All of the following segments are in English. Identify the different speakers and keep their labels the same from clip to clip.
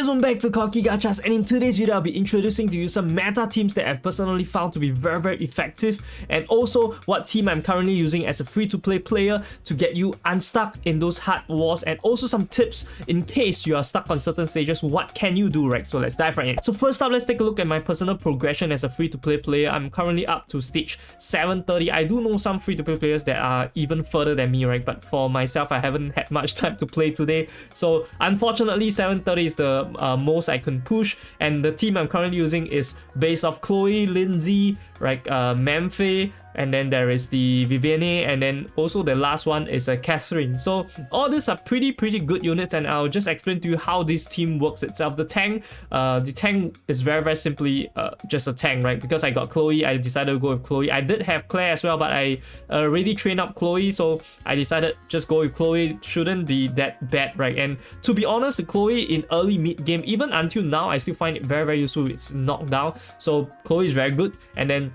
Speaker 1: guys, welcome back to Koki Gachas, and in today's video I'll be introducing to you some meta teams that I've personally found to be very effective, and also what team I'm currently using as a free-to-play player to get you unstuck in those hard wars, and also some tips in case you are stuck on certain stages. What can you do, right? So let's dive right in. So first up, let's take a look at my personal progression as a free-to-play player. I'm currently up to stage 730. I do know some free-to-play players that are even further than me, right? But for myself, I haven't had much time to play today, so unfortunately 730 is the most I can push, and the team I'm currently using is based off Chloe, Lindsay, right, Memphi, and then there is the Vivienne, and then also the last one is Catherine. So all these are pretty good units, and I'll just explain to you how this team works itself. The tank is very simply just a tank, right? Because I got Chloe, I decided to go with Chloe. I did have Claire as well, but I already trained up Chloe, so I decided just go with Chloe. Shouldn't be that bad, right? And to be honest, the Chloe in early mid game, even until now, I still find it very useful. It's knockdown, so Chloe is very good. And then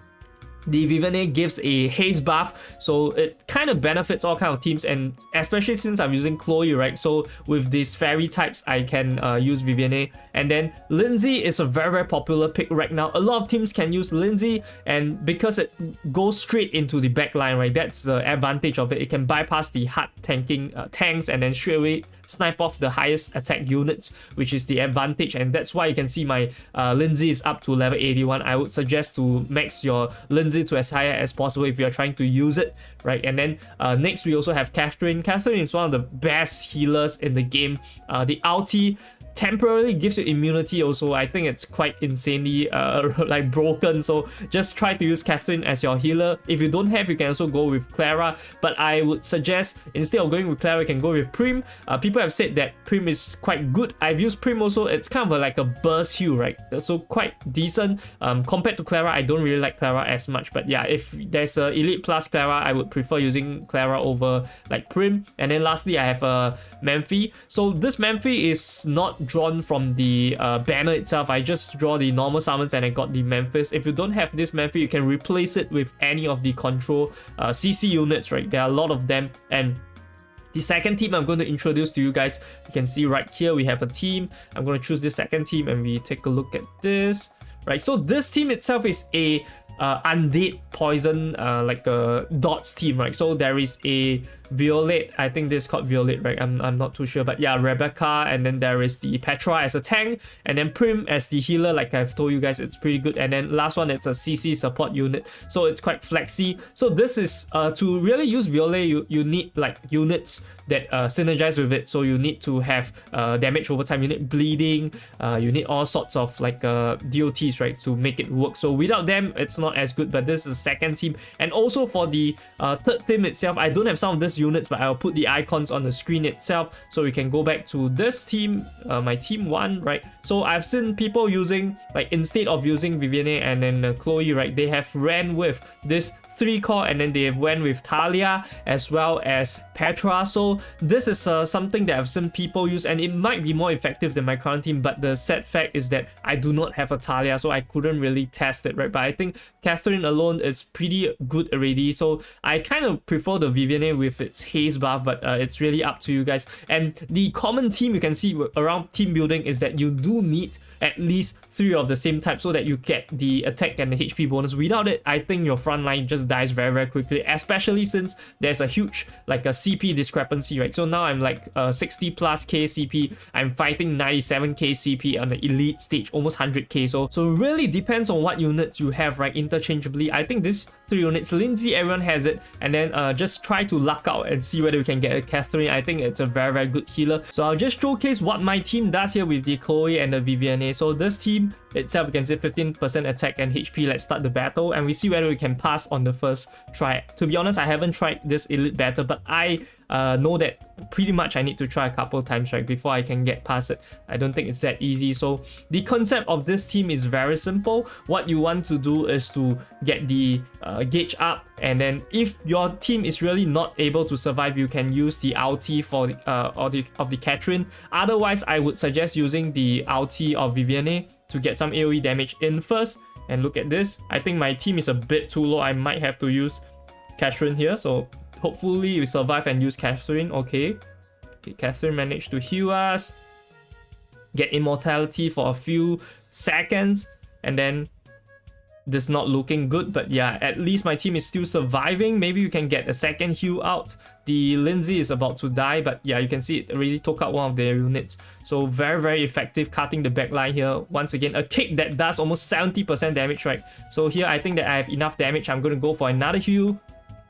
Speaker 1: the Vivienne gives a haste buff, so it kind of benefits all kind of teams, and especially since I'm using Chloe, right? So with these fairy types, I can use Vivienne. And then Lindsay is a very popular pick right now. A lot of teams can use Lindsay, and because it goes straight into the back line, right? That's the advantage of it. It can bypass the hard tanking tanks and then straight away snipe off the highest attack units, which is the advantage, and that's why you can see my Lindsay is up to level 81. I would suggest to max your Lindsay to as high as possible if you're trying to use it, right? And then next we also have Catherine. Catherine is one of the best healers in the game. The ulti temporarily gives you immunity also. I think it's quite insanely like broken, so just try to use Catherine as your healer. If you don't have, you can also go with Clara, but I would suggest instead of going with Clara, you can go with Prim. People have said that Prim is quite good. I've used Prim also. It's kind of like a burst heal, right? So quite decent compared to Clara. I don't really like Clara as much, but yeah, if there's a Elite plus Clara, I would prefer using Clara over like Prim. And then lastly, I have Memphi. So this Memphi is not drawn from the banner itself. I just draw the normal summons and I got the Memphis. If you don't have this Memphi, you can replace it with any of the control CC units, right? There are a lot of them. And the second team I'm going to introduce to you guys, you can see right here we have a team. I'm going to choose this second team and we take a look at this, right? So this team itself is a undead poison like a dots team, right? So there is a Violet, I think this is called Violet, right? I'm not too sure, but yeah, Rebecca, and then there is the Petra as a tank, and then Prim as the healer. Like I've told you guys, it's pretty good. And then last one, it's a CC support unit, so it's quite flexy. So this is to really use Violet, you need like units that synergize with it. So you need to have damage over time, you need bleeding, you need all sorts of like DOTs, right, to make it work. So without them, it's not as good. But this is the second team. And also for the third team itself, I don't have some of this units, but I'll put the icons on the screen itself, so we can go back to this team, my team 1, right? So I've seen people using, like, instead of using Vivienne and then Chloe, right, they have ran with this 3 core, and then they went with Talia as well as Petra. So this is something that I've seen people use, and it might be more effective than my current team, but the sad fact is that I do not have a Talia, so I couldn't really test it, right? But I think Catherine alone is pretty good already, so I kind of prefer the Vivienne with its haste buff, but it's really up to you guys. And the common theme you can see around team building is that you do need at least 3 of the same type so that you get the attack and the HP bonus. Without it, I think your front line just dies very quickly, especially since there's a huge like a CP discrepancy, right? So now I'm like 60 plus K CP, I'm fighting 97k CP on the elite stage, almost 100k. So it really depends on what units you have, right, interchangeably. I think this 3 units, Lindsay, everyone has it, and then just try to luck out and see whether we can get a Catherine. I think it's a very good healer. So I'll just showcase what my team does here with the Chloe and the Vivienne. So this team itself, you can see 15% attack and HP. Let's start the battle and we see whether we can pass on the first try. To be honest, I haven't tried this elite battle, but I know that pretty much I need to try a couple times, right, before I can get past it. I don't think it's that easy. So the concept of this team is very simple. What you want to do is to get the gauge up, and then if your team is really not able to survive, you can use the ulti for the Catherine. Otherwise, I would suggest using the ulti of Vivienne to get some AoE damage in first. And look at this, I think my team is a bit too low. I might have to use Catherine here, so hopefully we survive and use Catherine. Okay, Catherine managed to heal us. get immortality for a few seconds, and then this not looking good. But yeah, at least my team is still surviving. Maybe we can get a second heal out. The Lindsay is about to die, but yeah, you can see it really took out one of their units. So very effective cutting the backline here. Once again, a kick that does almost 70% damage, right? So here I think that I have enough damage. I'm going to go for another heal,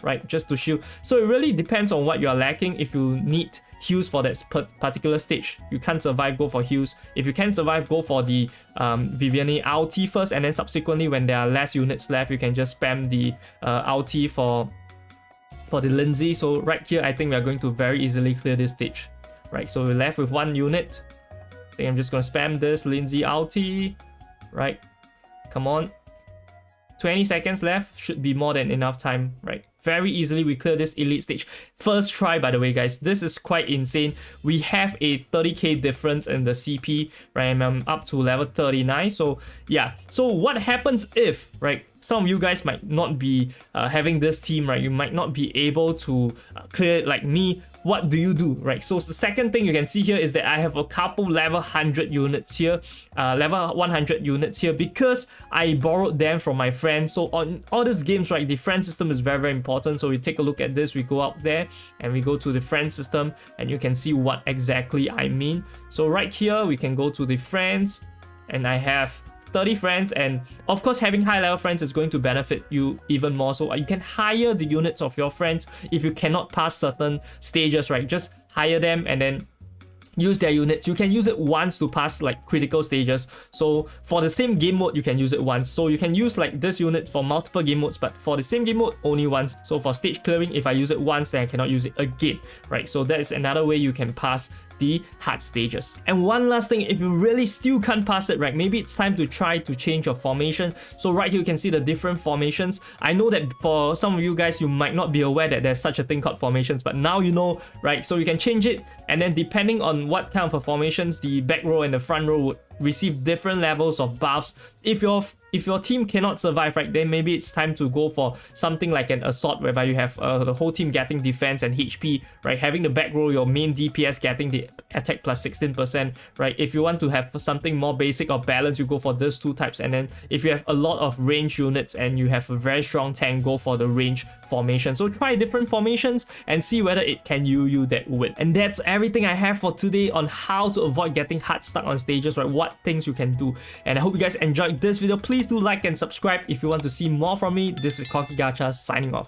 Speaker 1: right, just to shield. So it really depends on what you are lacking. If you need heals for that particular stage, you can't survive, go for heals. If you can survive, go for the Vivienne ulti first, and then subsequently when there are less units left, you can just spam the ulti for the Lindsay. So right here, I think we are going to very easily clear this stage, right? So we're left with one unit. I think I'm just going to spam this Lindsay ulti, right? Come on. 20 seconds left, should be more than enough time, right? Very easily we clear this elite stage. First try, by the way, guys. This is quite insane. We have a 30k difference in the CP, right? And I'm up to level 39. So yeah. So what happens if, right? Some of you guys might not be having this team, right? You might not be able to clear it like me. What do you do, right? So the second thing you can see here is that I have a couple level 100 units here, level 100 units here, because I borrowed them from my friends. So on all these games, right, the friend system is very important. So we take a look at this, we go up there and we go to the friend system, and you can see what exactly I mean. So right here, we can go to the friends, and I have 30 friends, and of course having high level friends is going to benefit you even more. So you can hire the units of your friends if you cannot pass certain stages, right? Just hire them and then use their units. You can use it once to pass like critical stages. So for the same game mode, you can use it once. So you can use like this unit for multiple game modes, but for the same game mode, only once. So for stage clearing, if I use it once, then I cannot use it again, right? So that is another way you can pass the hard stages. And one last thing, if you really still can't pass it, right, maybe it's time to try to change your formation. So right here you can see the different formations. I know that for some of you guys, you might not be aware that there's such a thing called formations, but now you know, right? So you can change it, and then depending on what kind of formations, the back row and the front row would receive different levels of buffs. If your team cannot survive, right, then maybe it's time to go for something like an assault, whereby you have the whole team getting defense and HP, right? Having the back row, your main DPS getting the attack plus 16%, right? If you want to have something more basic or balanced, you go for those two types. And then if you have a lot of range units and you have a very strong tank, go for the range formation. So try different formations and see whether it can you that win. And that's everything I have for today on how to avoid getting hard stuck on stages, right? What things you can do. And I hope you guys enjoyed this video. Please do like and subscribe if you want to see more from me. This is Corky Gacha signing off.